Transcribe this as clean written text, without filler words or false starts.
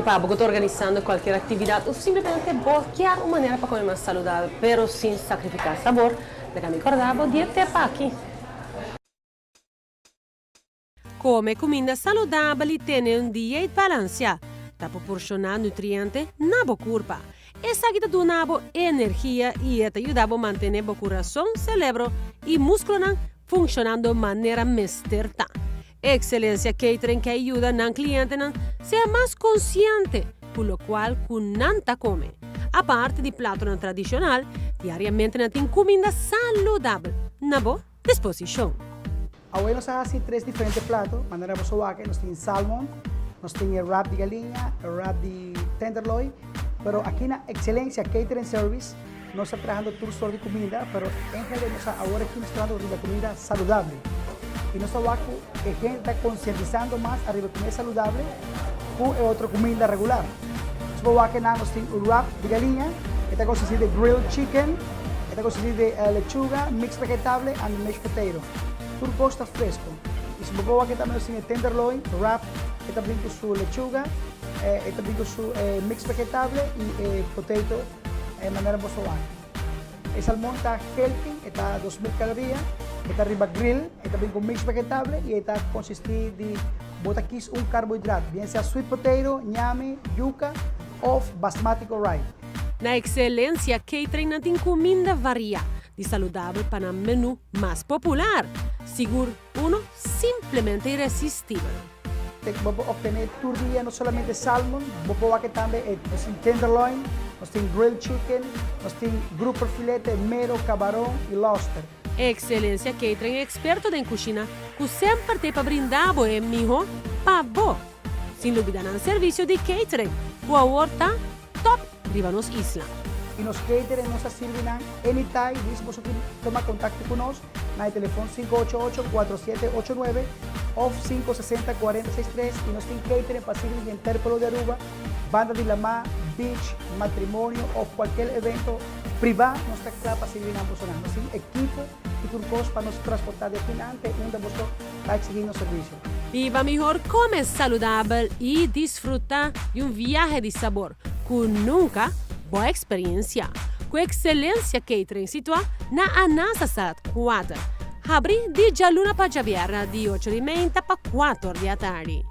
Y para Bogotá organizando cualquier actividad o simplemente buscar una manera para comer más saludable, pero sin sacrificar sabor, de que me acordaba de para aquí. Come comida saudável e ter um dieta balanceada, para proporcionar nutrientes na boa corpo. Essa ajuda do nabo energia e te ajuda a manter o coração, cérebro e músculo funcionando de maneira mais certa. Excelência Catering que ajuda o cliente a ser mais consciente, por lo qual nanta come. A parte de prato tradicional, diariamente tem comida saudável na boa disposição. Hoy nos hace tres diferentes platos, manera bosovaque, nos tiene salmón, nos tiene wrap de galinha, wrap de tenderloin, pero aquí en Excelencia Catering Service no está trabajando tour solo de comida, pero en general ahora aquí nos está trabajando de comida saludable. Y nuestro vaco que gente está concientizando más arriba de comida saludable con otra comida regular. Nuestro vaco nos tiene un wrap de galinha, esta consiste de grilled chicken, esta consiste de lechuga, mixed vegetable and mashed potato. Turco está fresco. Y si vos aquí también tiene tenderloin, wrap, esta también con su lechuga, esta también con su mix vegetable y potato de manera bosovaque. El salmón está healthy, está 2000 calorías, está arriba grill, está también con mix vegetable y está consiste de botaquis un carbohidrato, bien sea sweet potato, ñame, yuca o basmati rice. Na Excelência Catering tem comida variada e saudável para um menu mais popular. Seguro, simplesmente irresistível. Vamos a obtener tu día no solamente salmón, vamos a que también nos tiene tenderloin, nos tiene grilled chicken, nos tiene grouper filete, mero, camarón y lobster. Excelência Catering é experto em cozinha, que sempre tem para brindar o melhor para você. Sem dúvida, no serviço de catering, o horta top riba nos isla. Y nos catering nos sirven anytime, dice vosotros toma contacto con nosotros, en el teléfono 588-4789 o 560-4063 y nos tiene catering para servir en Interpolo de Aruba, Banda de Lamá, beach, matrimonio o cualquier evento privado, nos está claro para servir en ambos zonas. Nos tiene equipo y turcos para nos transportar de finante, donde vosotros está exigiendo servicio. Viva mejor, come saudável e desfruta de viaje de sabor, que nunca boa experiência. Com Excelência Catering situa na Anasa Sat 4. Abre de Jaluna para Javiera de 8h30 para 4 da tarde.